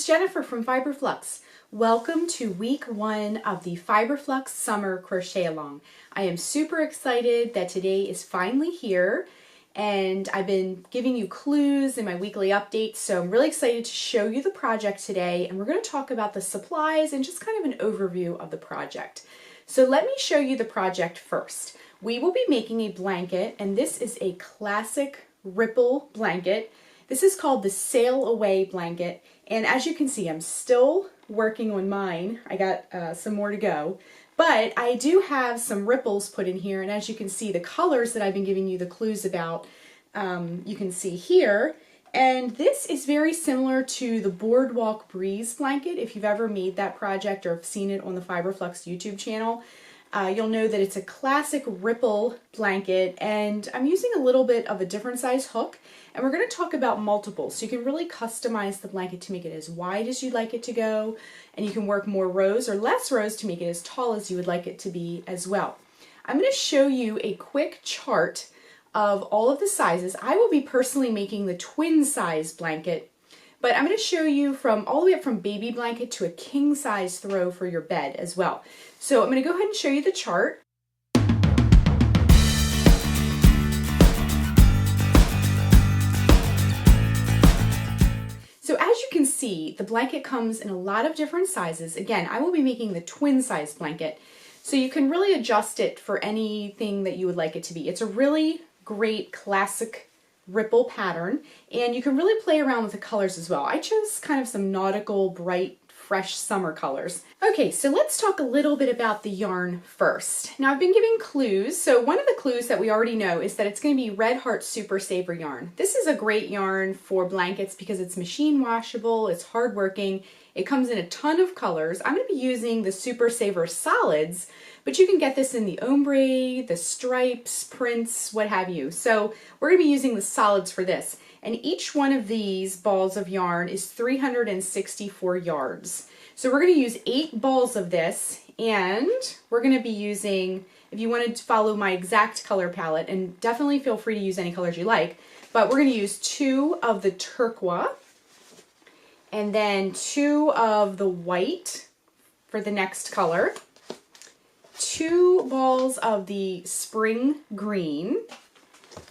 Jennifer from Fiber Flux. Welcome to week 1 of the Fiber Flux Summer Crochet Along. I am super excited that today is finally here, and I've been giving you clues in my weekly updates, so I'm really excited to show you the project today, and we're going to talk about the supplies and just kind of an overview of the project. So let me show you the project first. We will be making a blanket, and this is a classic ripple blanket. This is called the Sail Away blanket, and as you can see, I'm still working on mine. I got some more to go, but I do have some ripples put in here, and as you can see, the colors that I've been giving you the clues about, you can see here, and this is very similar to the Boardwalk Breeze blanket. If you've ever made that project or have seen it on the Fiber Flux YouTube channel, you'll know that it's a classic ripple blanket, and I'm using a little bit of a different size hook, and we're going to talk about multiples, so you can really customize the blanket to make it as wide as you'd like it to go, and you can work more rows or less rows to make it as tall as you would like it to be as well. I'm going to show you a quick chart of all of the sizes. I will be personally making the twin size blanket, but I'm going to show you from all the way up from baby blanket to a king size throw for your bed as well. So I'm going to go ahead and show you the chart. So as you can see, the blanket comes in a lot of different sizes. Again, I will be making the twin size blanket, so you can really adjust it for anything that you would like it to be. It's a really great classic ripple pattern, and you can really play around with the colors as well. I chose kind of some nautical, bright, fresh summer colors. Okay, so let's talk a little bit about the yarn first. Now I've been giving clues, so one of the clues that we already know is that it's going to be Red Heart Super Saver yarn. This is a great yarn for blankets because it's machine washable, it's hardworking, it comes in a ton of colors. I'm going to be using the Super Saver solids, but you can get this in the ombre, the stripes, prints, what have you. So we're going to be using the solids for this. And each one of these balls of yarn is 364 yards. So we're going to use 8 balls of this, and we're going to be using, if you wanted to follow my exact color palette, and definitely feel free to use any colors you like, but we're going to use 2 of the turquoise, and then 2 of the white for the next color, 2 balls of the spring green,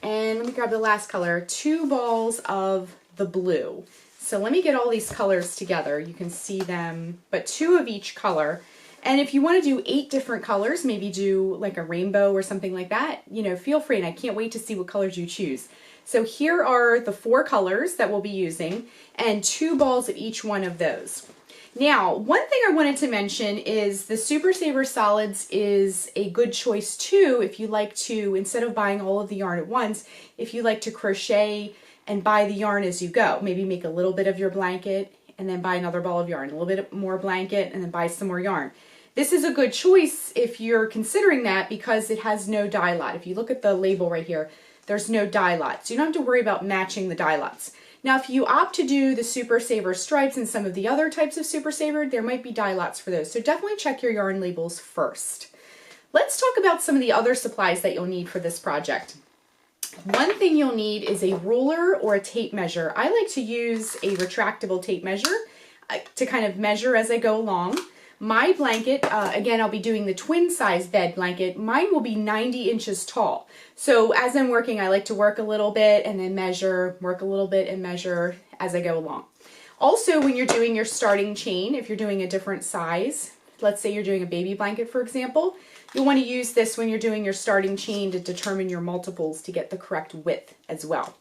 and let me grab the last color, 2 balls of the blue. So let me get all these colors together. You can see them, but 2 of each color. And if you want to do 8 different colors, maybe do like a rainbow or something like that, you know, feel free, and I can't wait to see what colors you choose. So here are the 4 colors that we'll be using, and 2 balls of each one of those. Now, one thing I wanted to mention is the Super Saver Solids is a good choice too if you like to, instead of buying all of the yarn at once, if you like to crochet and buy the yarn as you go. Maybe make a little bit of your blanket and then buy another ball of yarn, a little bit more blanket and then buy some more yarn. This is a good choice if you're considering that because it has no dye lot. If you look at the label right here, there's no dye lot, so you don't have to worry about matching the dye lots. Now, if you opt to do the Super Saver stripes and some of the other types of Super Saver, there might be dye lots for those, so definitely check your yarn labels first. Let's talk about some of the other supplies that you'll need for this project. One thing you'll need is a ruler or a tape measure. I like to use a retractable tape measure to kind of measure as I go along. My blanket, again, I'll be doing the twin size bed blanket. Mine will be 90 inches tall. So as I'm working, I like to work a little bit and then measure, work a little bit and measure as I go along. Also, when you're doing your starting chain, if you're doing a different size, let's say you're doing a baby blanket, for example, you'll want to use this when you're doing your starting chain to determine your multiples to get the correct width as well.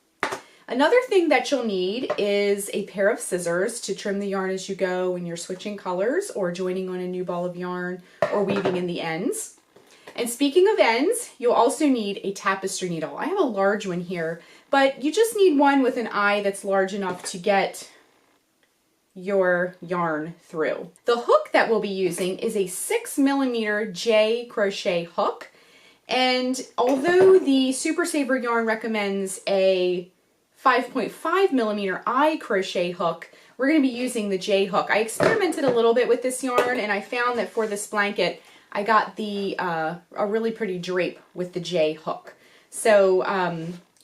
Another thing that you'll need is a pair of scissors to trim the yarn as you go when you're switching colors or joining on a new ball of yarn or weaving in the ends. And speaking of ends, you'll also need a tapestry needle. I have a large one here, but you just need one with an eye that's large enough to get your yarn through. The hook that we'll be using is a 6mm J crochet hook, and although the Super Saver yarn recommends a 5.5mm I crochet hook, we're going to be using the J hook. I experimented a little bit with this yarn, and I found that for this blanket I got the a really pretty drape with the J hook. So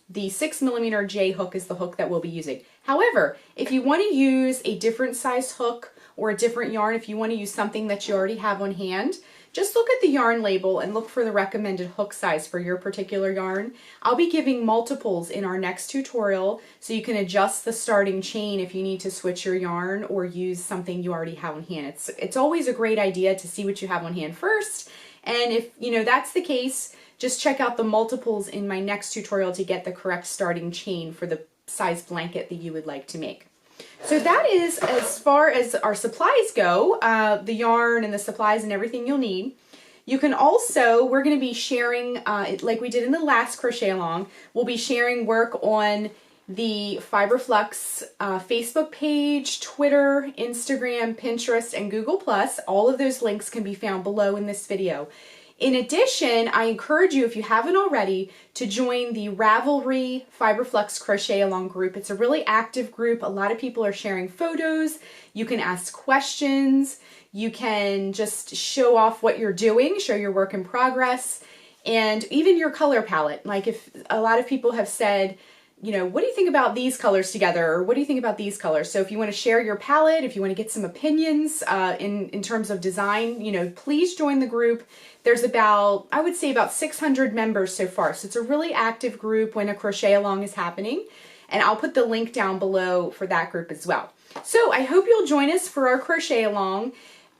the 6mm J hook is the hook that we'll be using. However, if you want to use a different size hook or a different yarn, if you want to use something that you already have on hand, just look at the yarn label and look for the recommended hook size for your particular yarn. I'll be giving multiples in our next tutorial so you can adjust the starting chain if you need to switch your yarn or use something you already have on hand. It's always a great idea to see what you have on hand first, and if that's the case, just check out the multiples in my next tutorial to get the correct starting chain for the size blanket that you would like to make. So that is as far as our supplies go, the yarn and the supplies and everything you'll need. You can also, we're going to be sharing, like we did in the last crochet along, we'll be sharing work on the Fiber Flux Facebook page, Twitter, Instagram, Pinterest, and Google+. All of those links can be found below in this video. In addition, I encourage you, if you haven't already, to join the Ravelry Fiber Flux Crochet Along group. It's a really active group. A lot of people are sharing photos. You can ask questions. You can just show off what you're doing, show your work in progress, and even your color palette. Like if a lot of people have said, what do you think about these colors together? Or what do you think about these colors? So if you want to share your palette, if you want to get some opinions in terms of design, please join the group. There's I would say about 600 members so far. So it's a really active group when a crochet along is happening. And I'll put the link down below for that group as well. So I hope you'll join us for our crochet along.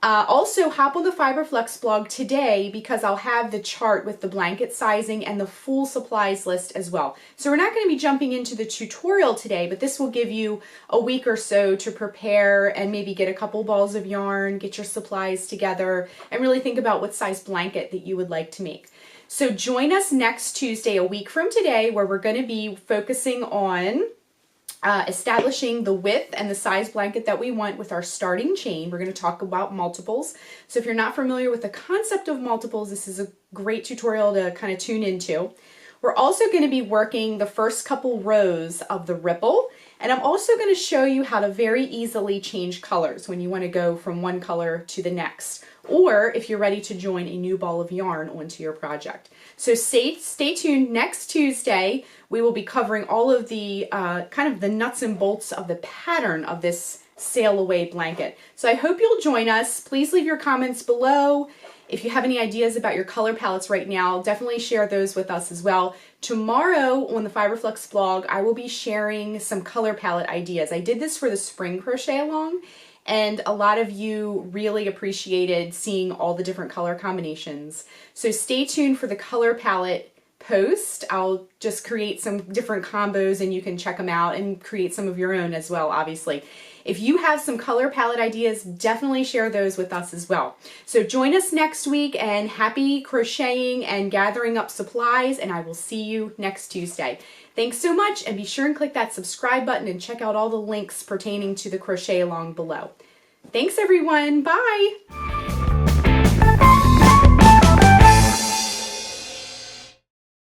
Also, hop on the Fiber Flux blog today because I'll have the chart with the blanket sizing and the full supplies list as well. So we're not going to be jumping into the tutorial today, but this will give you a week or so to prepare and maybe get a couple balls of yarn, get your supplies together, and really think about what size blanket that you would like to make. So join us next Tuesday, a week from today, where we're going to be focusing on establishing the width and the size blanket that we want with our starting chain. We're going to talk about multiples. So if you're not familiar with the concept of multiples, this is a great tutorial to kind of tune into. We're also going to be working the first couple rows of the ripple, and I'm also going to show you how to very easily change colors when you want to go from one color to the next, or if you're ready to join a new ball of yarn onto your project. So stay tuned. Next Tuesday, we will be covering all of the kind of the nuts and bolts of the pattern of this sail away blanket. So I hope you'll join us. Please leave your comments below. If you have any ideas about your color palettes right now, definitely share those with us as well. Tomorrow on the Fiber Flux blog, I will be sharing some color palette ideas. I did this for the spring crochet along, and a lot of you really appreciated seeing all the different color combinations. So stay tuned for the color palette post. I'll just create some different combos and you can check them out and create some of your own as well, obviously. If you have some color palette ideas, definitely share those with us as well. So join us next week, and happy crocheting and gathering up supplies, and I will see you next Tuesday. Thanks so much, and be sure and click that subscribe button and check out all the links pertaining to the crochet along below. Thanks everyone, bye!